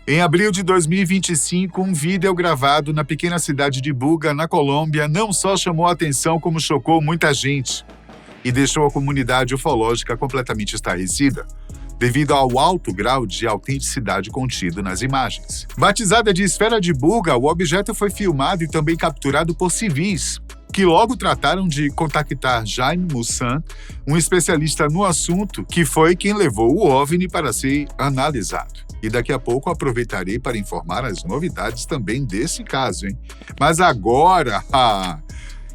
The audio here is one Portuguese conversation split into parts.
Em abril de 2025, um vídeo gravado na pequena cidade de Buga, na Colômbia, não só chamou a atenção como chocou muita gente e deixou a comunidade ufológica completamente estarrecida, devido ao alto grau de autenticidade contido nas imagens. Batizada de Esfera de Buga, o objeto foi filmado e também capturado por civis, que logo trataram de contactar Jaime Maussan, um especialista no assunto, que foi quem levou o OVNI para ser analisado. E daqui a pouco aproveitarei para informar as novidades também desse caso, hein? Mas agora,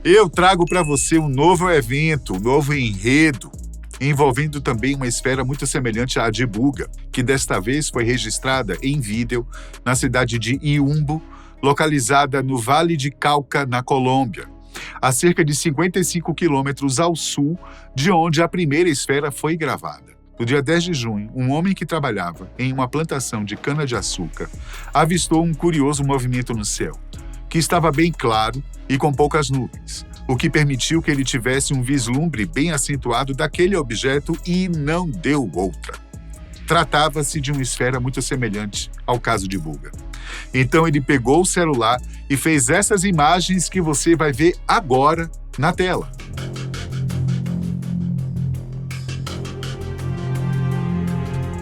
eu trago para você um novo evento, um novo enredo, envolvendo também uma esfera muito semelhante à de Buga, que desta vez foi registrada em vídeo na cidade de Iumbo, localizada no Vale de Cauca, na Colômbia, a cerca de 55 quilômetros ao sul de onde a primeira esfera foi gravada. No dia 10 de junho, um homem que trabalhava em uma plantação de cana-de-açúcar avistou um curioso movimento no céu, que estava bem claro e com poucas nuvens, o que permitiu que ele tivesse um vislumbre bem acentuado daquele objeto e não deu outra. Tratava-se de uma esfera muito semelhante ao caso de Buga. Então ele pegou o celular e fez essas imagens que você vai ver agora na tela.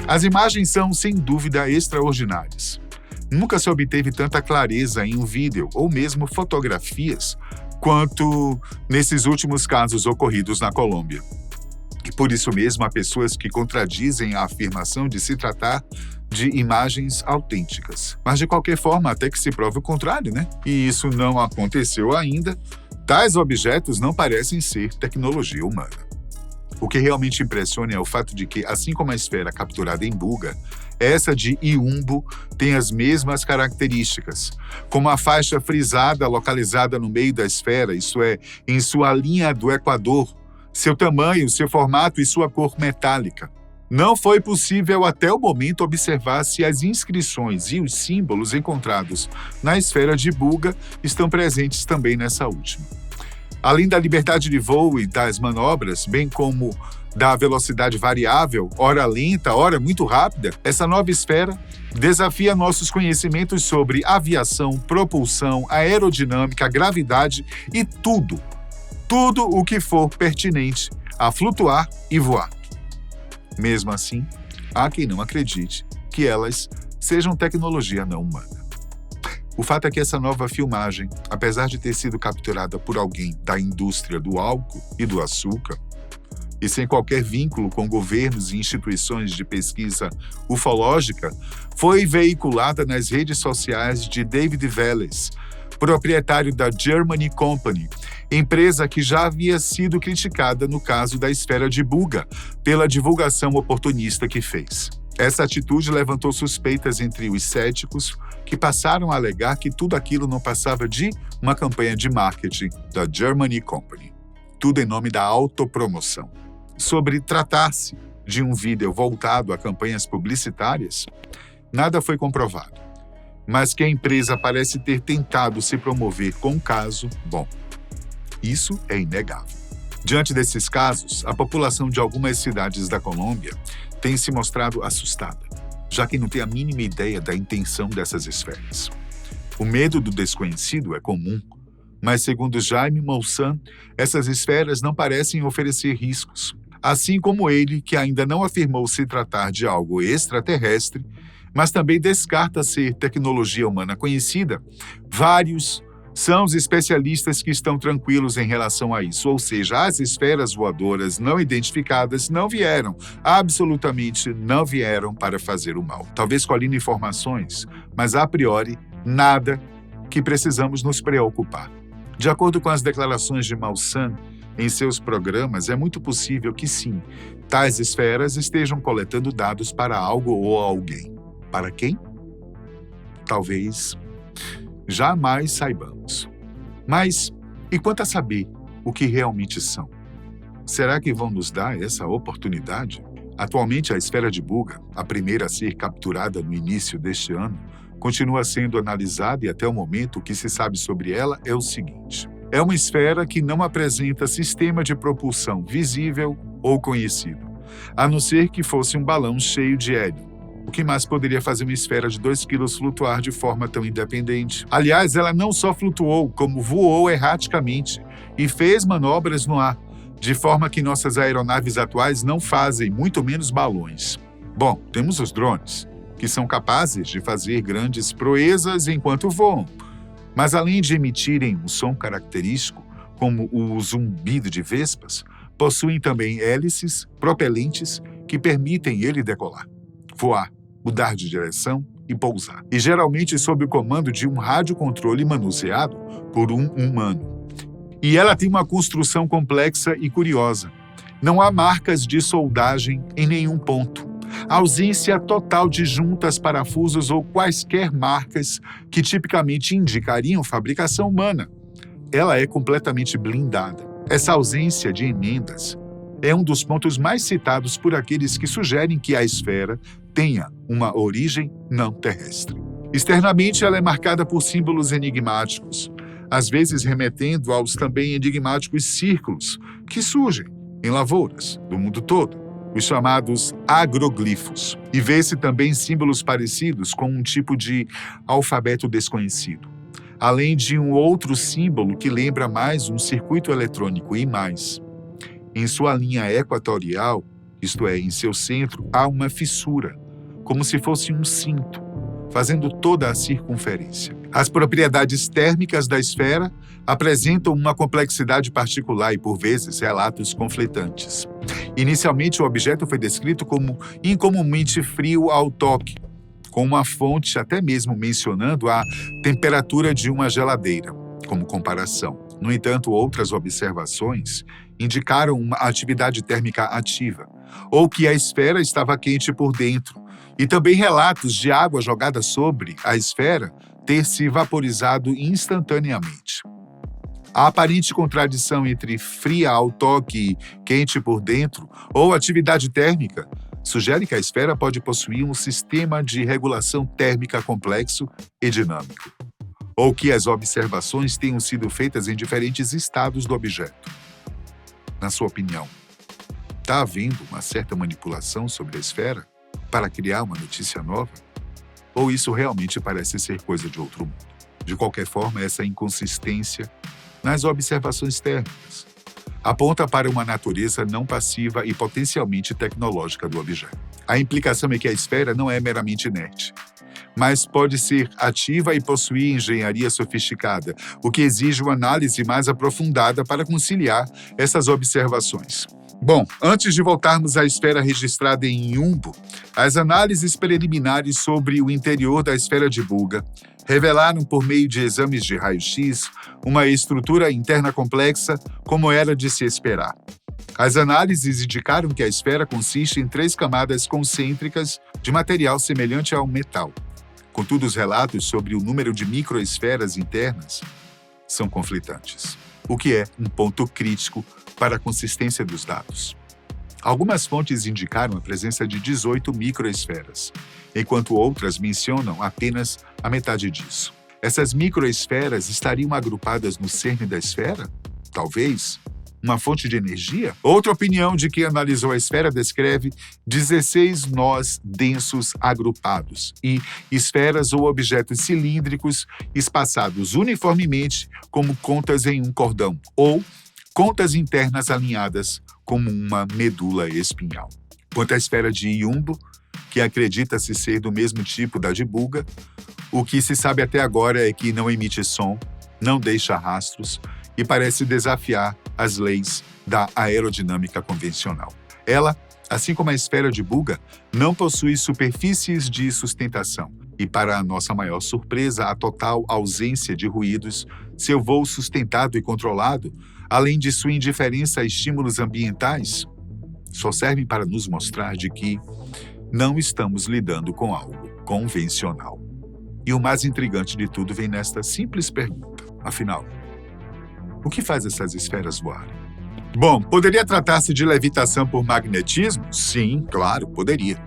As imagens são, sem dúvida, extraordinárias. Nunca se obteve tanta clareza em um vídeo ou mesmo fotografias quanto nesses últimos casos ocorridos na Colômbia. E por isso mesmo há pessoas que contradizem a afirmação de se tratar de imagens autênticas. Mas de qualquer forma, até que se prove o contrário, né? E isso não aconteceu ainda. Tais objetos não parecem ser tecnologia humana. O que realmente impressiona é o fato de que, assim como a esfera capturada em Buga, essa de Iumbo tem as mesmas características, como a faixa frisada localizada no meio da esfera, isto é, em sua linha do equador, seu tamanho, seu formato e sua cor metálica. Não foi possível até o momento observar se as inscrições e os símbolos encontrados na esfera de Buga estão presentes também nessa última. Além da liberdade de voo e das manobras, bem como da velocidade variável, ora lenta, ora muito rápida, essa nova esfera desafia nossos conhecimentos sobre aviação, propulsão, aerodinâmica, gravidade e tudo o que for pertinente a flutuar e voar. Mesmo assim, há quem não acredite que elas sejam tecnologia não humana. O fato é que essa nova filmagem, apesar de ter sido capturada por alguém da indústria do álcool e do açúcar, e sem qualquer vínculo com governos e instituições de pesquisa ufológica, foi veiculada nas redes sociais de David Vélez, proprietário da Germany Company, empresa que já havia sido criticada no caso da esfera de Buga pela divulgação oportunista que fez. Essa atitude levantou suspeitas entre os céticos, que passaram a alegar que tudo aquilo não passava de uma campanha de marketing da Germany Company. Tudo em nome da autopromoção. Sobre tratar-se de um vídeo voltado a campanhas publicitárias, nada foi comprovado. Mas que a empresa parece ter tentado se promover com o caso, bom, isso é inegável. Diante desses casos, a população de algumas cidades da Colômbia tem se mostrado assustada, já que não tem a mínima ideia da intenção dessas esferas. O medo do desconhecido é comum, mas segundo Jaime Maussan, essas esferas não parecem oferecer riscos. Assim como ele, que ainda não afirmou se tratar de algo extraterrestre, mas também descarta ser tecnologia humana conhecida, vários são os especialistas que estão tranquilos em relação a isso, ou seja, as esferas voadoras não identificadas não vieram, absolutamente não vieram para fazer o mal. Talvez colhendo informações, mas a priori, nada que precisamos nos preocupar. De acordo com as declarações de Maussan em seus programas, é muito possível que sim, tais esferas estejam coletando dados para algo ou alguém. Para quem? Talvez jamais saibamos. Mas, e quanto a saber o que realmente são? Será que vão nos dar essa oportunidade? Atualmente, a esfera de Buga, a primeira a ser capturada no início deste ano, continua sendo analisada e até o momento o que se sabe sobre ela é o seguinte. É uma esfera que não apresenta sistema de propulsão visível ou conhecido, a não ser que fosse um balão cheio de hélio. O que mais poderia fazer uma esfera de 2 quilos flutuar de forma tão independente? Aliás, ela não só flutuou, como voou erraticamente e fez manobras no ar, de forma que nossas aeronaves atuais não fazem, muito menos balões. Bom, temos os drones, que são capazes de fazer grandes proezas enquanto voam, mas além de emitirem um som característico, como o zumbido de vespas, possuem também hélices propelentes que permitem ele decolar, voar, mudar de direção e pousar. E geralmente sob o comando de um radiocontrole manuseado por um humano. E ela tem uma construção complexa e curiosa. Não há marcas de soldagem em nenhum ponto. Ausência total de juntas, parafusos ou quaisquer marcas que tipicamente indicariam fabricação humana. Ela é completamente blindada. Essa ausência de emendas é um dos pontos mais citados por aqueles que sugerem que a esfera tenha uma origem não terrestre. Externamente, ela é marcada por símbolos enigmáticos, às vezes remetendo aos também enigmáticos círculos que surgem em lavouras do mundo todo, os chamados agroglifos. E vê-se também símbolos parecidos com um tipo de alfabeto desconhecido, além de um outro símbolo que lembra mais um circuito eletrônico e mais. Em sua linha equatorial, isto é, em seu centro, há uma fissura, como se fosse um cinto, fazendo toda a circunferência. As propriedades térmicas da esfera apresentam uma complexidade particular e, por vezes, relatos conflitantes. Inicialmente, o objeto foi descrito como incomumente frio ao toque, com uma fonte até mesmo mencionando a temperatura de uma geladeira, como comparação. No entanto, outras observações indicaram uma atividade térmica ativa, ou que a esfera estava quente por dentro, e também relatos de água jogada sobre a esfera ter se vaporizado instantaneamente. A aparente contradição entre fria ao toque e quente por dentro, ou atividade térmica, sugere que a esfera pode possuir um sistema de regulação térmica complexo e dinâmico, ou que as observações tenham sido feitas em diferentes estados do objeto. Na sua opinião, está havendo uma certa manipulação sobre a esfera para criar uma notícia nova? Ou isso realmente parece ser coisa de outro mundo? De qualquer forma, essa inconsistência nas observações térmicas aponta para uma natureza não passiva e potencialmente tecnológica do objeto. A implicação é que a esfera não é meramente inerte, mas pode ser ativa e possuir engenharia sofisticada, o que exige uma análise mais aprofundada para conciliar essas observações. Bom, antes de voltarmos à esfera registrada em Yumbo, as análises preliminares sobre o interior da esfera de Buga revelaram, por meio de exames de raio-x, uma estrutura interna complexa, como era de se esperar. As análises indicaram que a esfera consiste em 3 camadas concêntricas de material semelhante ao metal. Contudo, os relatos sobre o número de microesferas internas são conflitantes, o que é um ponto crítico para a consistência dos dados. Algumas fontes indicaram a presença de 18 microesferas, enquanto outras mencionam apenas a metade disso. Essas microesferas estariam agrupadas no cerne da esfera? Talvez. Uma fonte de energia? Outra opinião de quem analisou a esfera descreve 16 nós densos agrupados e esferas ou objetos cilíndricos espaçados uniformemente como contas em um cordão ou contas internas alinhadas como uma medula espinhal. Quanto à esfera de Yumbo, que acredita-se ser do mesmo tipo da de Buga, o que se sabe até agora é que não emite som, não deixa rastros e parece desafiar as leis da aerodinâmica convencional. Ela, assim como a esfera de Buga, não possui superfícies de sustentação e, para a nossa maior surpresa, a total ausência de ruídos, seu voo sustentado e controlado, além de sua indiferença a estímulos ambientais, só servem para nos mostrar de que não estamos lidando com algo convencional. E o mais intrigante de tudo vem nesta simples pergunta. Afinal, o que faz essas esferas voarem? Bom, poderia tratar-se de levitação por magnetismo? Sim, claro, poderia.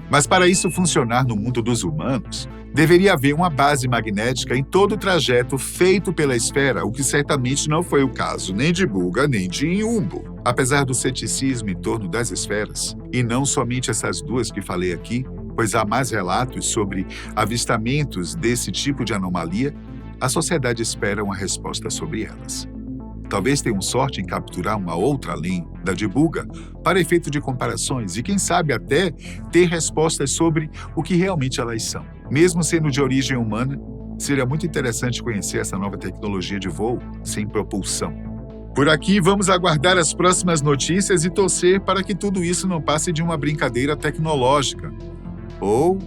Mas para isso funcionar no mundo dos humanos, deveria haver uma base magnética em todo o trajeto feito pela esfera, o que certamente não foi o caso nem de Buga nem de Yumbo. Apesar do ceticismo em torno das esferas, e não somente essas duas que falei aqui, pois há mais relatos sobre avistamentos desse tipo de anomalia, a sociedade espera uma resposta sobre elas. Talvez tenham sorte em capturar uma outra além da de Buga para efeito de comparações e, quem sabe, até ter respostas sobre o que realmente elas são. Mesmo sendo de origem humana, seria muito interessante conhecer essa nova tecnologia de voo sem propulsão. Por aqui, vamos aguardar as próximas notícias e torcer para que tudo isso não passe de uma brincadeira tecnológica. Ou,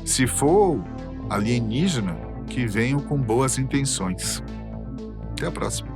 se for alienígena, que venham com boas intenções. Até a próxima.